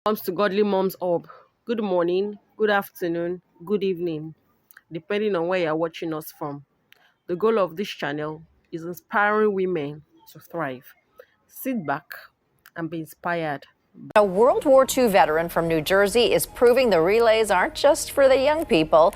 Comes to Godly Moms Orb. Good morning, good afternoon, good evening, depending on where you're watching us from. The goal of this channel is inspiring women to thrive. Sit back and be inspired. A World War II veteran from New Jersey is proving the relays aren't just for the young people.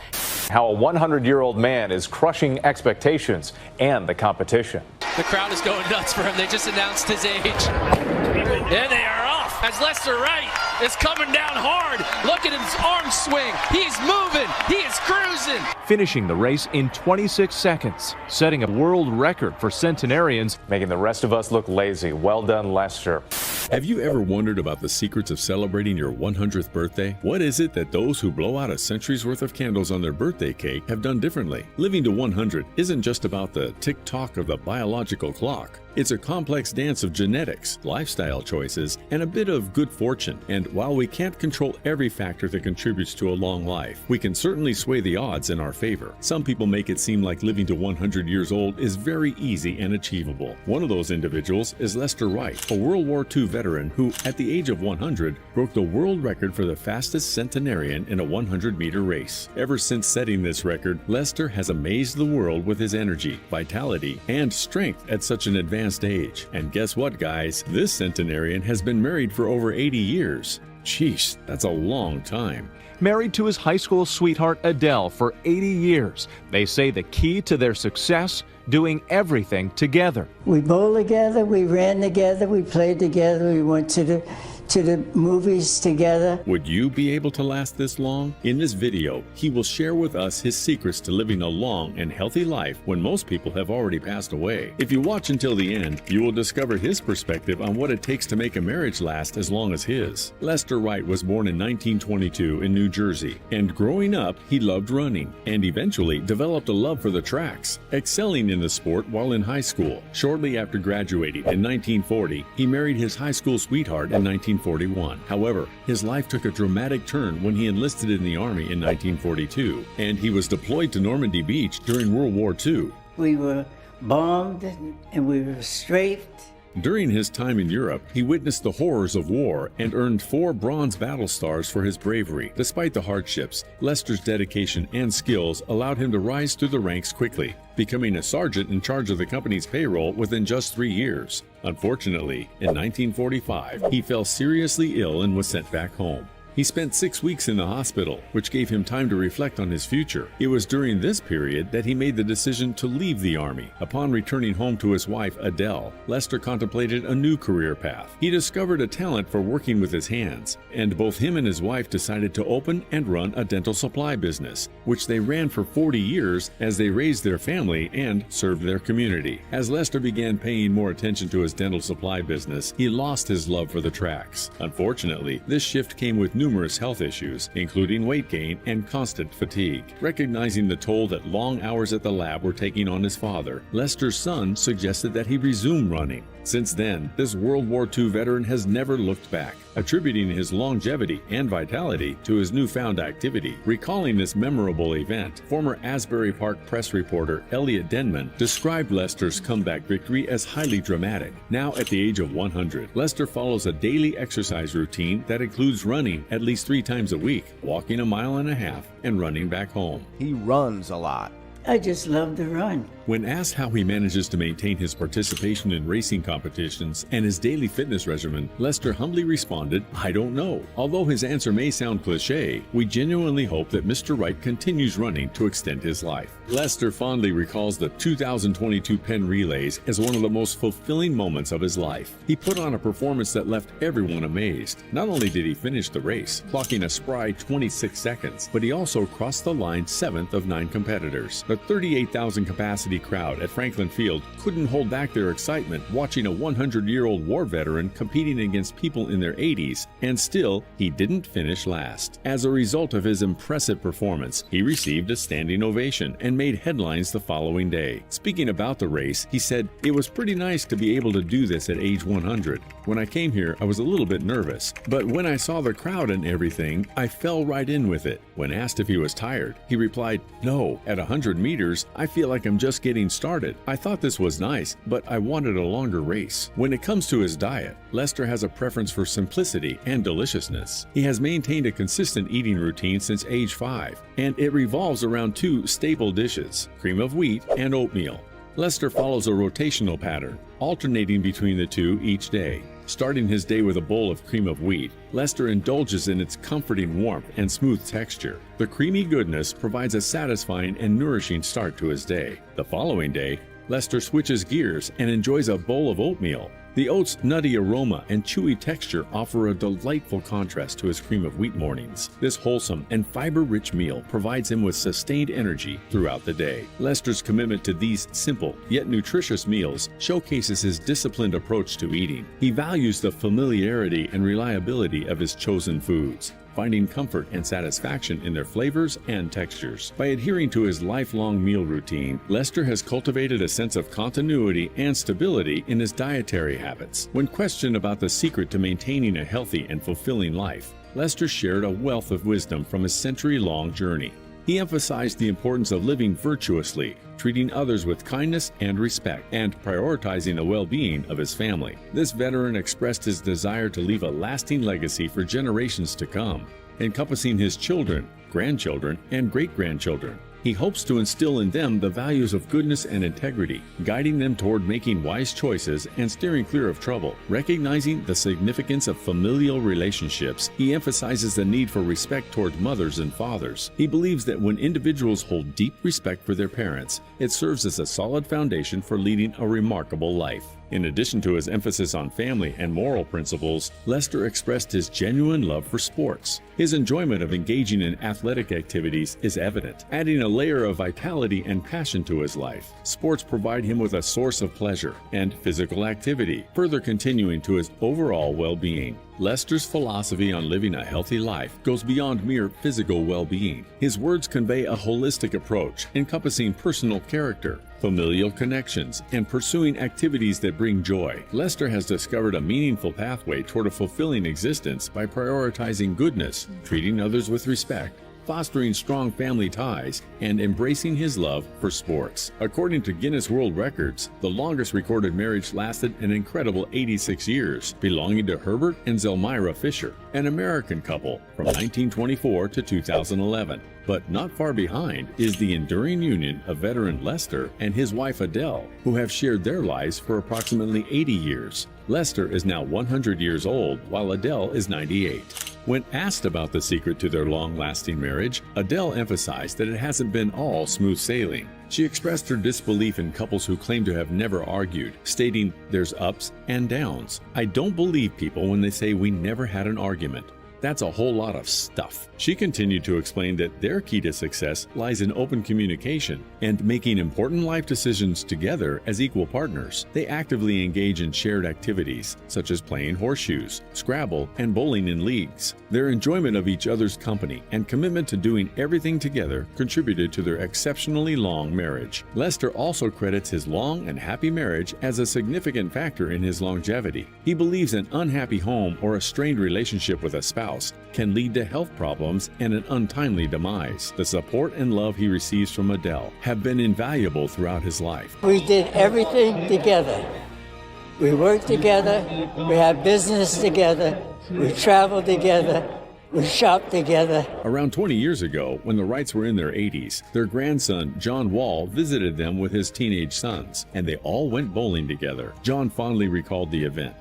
How a 100-year-old man is crushing expectations and the competition. The crowd is going nuts for him. They just announced his age. And they are off as Lester Wright is coming down hard. Look at his arm swing. He's moving. He is cruising. Finishing the race in 26 seconds, setting a world record for centenarians, Making the rest of us look lazy. Well done, Lester. Have you ever wondered about the secrets of celebrating your 100th birthday? What is it that those who blow out a century's worth of candles on their birthday cake have done differently? Living to 100 isn't just about the tick-tock of the biological clock. It's a complex dance of genetics, lifestyle choices, and a bit of good fortune. And while we can't control every factor that contributes to a long life, we can certainly sway the odds in our favor. Some people make it seem like living to 100 years old is very easy and achievable. One of those individuals is Lester Wright, a World War II veteran who, at the age of 100, broke the world record for the fastest centenarian in a 100-meter race. Ever since setting this record, Lester has amazed the world with his energy, vitality, and strength at such an advanced age. And guess what, guys? This centenarian has been married for over 80 years. Sheesh, that's a long time. married to his high school sweetheart Adele for 80 years. They say the key to their success, doing everything together. We bowled together, we ran together, we played together, we went to the movies together. Would you be able to last this long? In this video, he will share with us his secrets to living a long and healthy life when most people have already passed away. If you watch until the end, you will discover his perspective on what it takes to make a marriage last as long as his. Lester Wright was born in 1922 in New Jersey, and growing up, he loved running and eventually developed a love for the tracks, excelling in the sport while in high school. Shortly after graduating in 1940, he married his high school sweetheart in 1941. However, his life took a dramatic turn when he enlisted in the Army in 1942, and he was deployed to Normandy Beach during World War II. We were bombed and we were strafed. During his time in Europe, he witnessed the horrors of war and earned 4 bronze battle stars for his bravery. Despite the hardships, Lester's dedication and skills allowed him to rise through the ranks quickly, becoming a sergeant in charge of the company's payroll within just 3 years. Unfortunately, in 1945, he fell seriously ill and was sent back home. He spent 6 weeks in the hospital, which gave him time to reflect on his future. It was during this period that he made the decision to leave the Army. Upon returning home to his wife, Adele, Lester contemplated a new career path. He discovered a talent for working with his hands, and both him and his wife decided to open and run a dental supply business, which they ran for 40 years as they raised their family and served their community. As Lester began paying more attention to his dental supply business, he lost his love for the tracks. Unfortunately, this shift came with numerous health issues, including weight gain and constant fatigue. Recognizing the toll that long hours at the lab were taking on his father, Lester's son suggested that he resume running. Since then, this World War II veteran has never looked back, attributing his longevity and vitality to his newfound activity. Recalling this memorable event, former Asbury Park press reporter Elliot Denman described Lester's comeback victory as highly dramatic. Now at the age of 100, Lester follows a daily exercise routine that includes running at least 3 times a week, walking 1.5 miles, and running back home. He runs a lot. I just love to run. When asked how he manages to maintain his participation in racing competitions and his daily fitness regimen, Lester humbly responded, "I don't know." Although his answer may sound cliche, we genuinely hope that Mr. Wright continues running to extend his life. Lester fondly recalls the 2022 Penn Relays as one of the most fulfilling moments of his life. He put on a performance that left everyone amazed. Not only did he finish the race, clocking a spry 26 seconds, but he also crossed the line 7th of 9 competitors. The 38,000 capacity crowd at Franklin Field couldn't hold back their excitement watching a 100-year-old war veteran competing against people in their 80s, and still, he didn't finish last. As a result of his impressive performance, he received a standing ovation and made headlines the following day. Speaking about the race, he said, "It was pretty nice to be able to do this at age 100. When I came here, I was a little bit nervous, but when I saw the crowd and everything, I fell right in with it." When asked if he was tired, he replied, "No, at 100 meters, I feel like I'm just getting started. I thought this was nice, but I wanted a longer race. When it comes to his diet, Lester has a preference for simplicity and deliciousness. He has maintained a consistent eating routine since age 5, and it revolves around 2 staple dishes, cream of wheat and oatmeal. Lester follows a rotational pattern, alternating between the two each day. Starting his day with a bowl of cream of wheat, Lester indulges in its comforting warmth and smooth texture. The creamy goodness provides a satisfying and nourishing start to his day. The following day, Lester switches gears and enjoys a bowl of oatmeal. The oat's nutty aroma and chewy texture offer a delightful contrast to his cream of wheat mornings. This wholesome and fiber-rich meal provides him with sustained energy throughout the day. Lester's commitment to these simple yet nutritious meals showcases his disciplined approach to eating. He values the familiarity and reliability of his chosen foods, finding comfort and satisfaction in their flavors and textures. By adhering to his lifelong meal routine, Lester has cultivated a sense of continuity and stability in his dietary habits. When questioned about the secret to maintaining a healthy and fulfilling life, Lester shared a wealth of wisdom from his century-long journey. He emphasized the importance of living virtuously, treating others with kindness and respect, and prioritizing the well-being of his family. This veteran expressed his desire to leave a lasting legacy for generations to come, encompassing his children, grandchildren, and great-grandchildren. He hopes to instill in them the values of goodness and integrity, guiding them toward making wise choices and steering clear of trouble. Recognizing the significance of familial relationships, he emphasizes the need for respect toward mothers and fathers. He believes that when individuals hold deep respect for their parents, it serves as a solid foundation for leading a remarkable life. In addition to his emphasis on family and moral principles, Lester expressed his genuine love for sports. His enjoyment of engaging in athletic activities is evident, adding a layer of vitality and passion to his life. Sports provide him with a source of pleasure and physical activity, further continuing to his overall well-being. Lester's philosophy on living a healthy life goes beyond mere physical well-being. His words convey a holistic approach, encompassing personal character, familial connections, and pursuing activities that bring joy. Lester has discovered a meaningful pathway toward a fulfilling existence by prioritizing goodness, treating others with respect, fostering strong family ties, and embracing his love for sports. According to Guinness World Records, the longest recorded marriage lasted an incredible 86 years, belonging to Herbert and Zelmira Fisher, an American couple from 1924 to 2011. But not far behind is the enduring union of veteran Lester and his wife Adele, who have shared their lives for approximately 80 years. Lester is now 100 years old, while Adele is 98. When asked about the secret to their long-lasting marriage, Adele emphasized that it hasn't been all smooth sailing. She expressed her disbelief in couples who claim to have never argued, stating, "There's ups and downs. I don't believe people when they say we never had an argument. That's a whole lot of stuff." She continued to explain that their key to success lies in open communication and making important life decisions together as equal partners. They actively engage in shared activities, such as playing horseshoes, Scrabble, and bowling in leagues. Their enjoyment of each other's company and commitment to doing everything together contributed to their exceptionally long marriage. Lester also credits his long and happy marriage as a significant factor in his longevity. He believes an unhappy home or a strained relationship with a spouse can lead to health problems and an untimely demise. The support and love he receives from Adele have been invaluable throughout his life. We did everything together. We worked together, we had business together, we traveled together, we shopped together. Around 20 years ago, when the Wrights were in their 80s, their grandson, John Wall, visited them with his teenage sons, and they all went bowling together. John fondly recalled the event.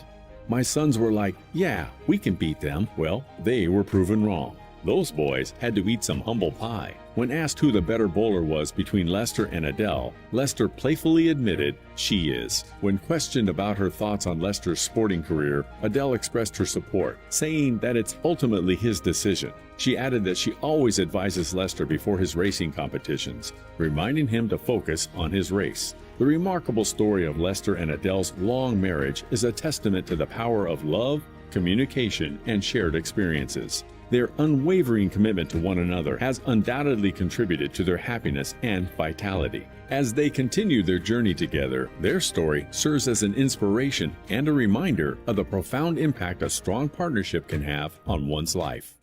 "My sons were like, yeah, we can beat them." Well, they were proven wrong. Those boys had to eat some humble pie. When asked who the better bowler was between Lester and Adele, Lester playfully admitted she is. When questioned about her thoughts on Lester's sporting career, Adele expressed her support, saying that it's ultimately his decision. She added that she always advises Lester before his racing competitions, reminding him to focus on his race. The remarkable story of Lester and Adele's long marriage is a testament to the power of love, communication, and shared experiences. Their unwavering commitment to one another has undoubtedly contributed to their happiness and vitality. As they continue their journey together, their story serves as an inspiration and a reminder of the profound impact a strong partnership can have on one's life.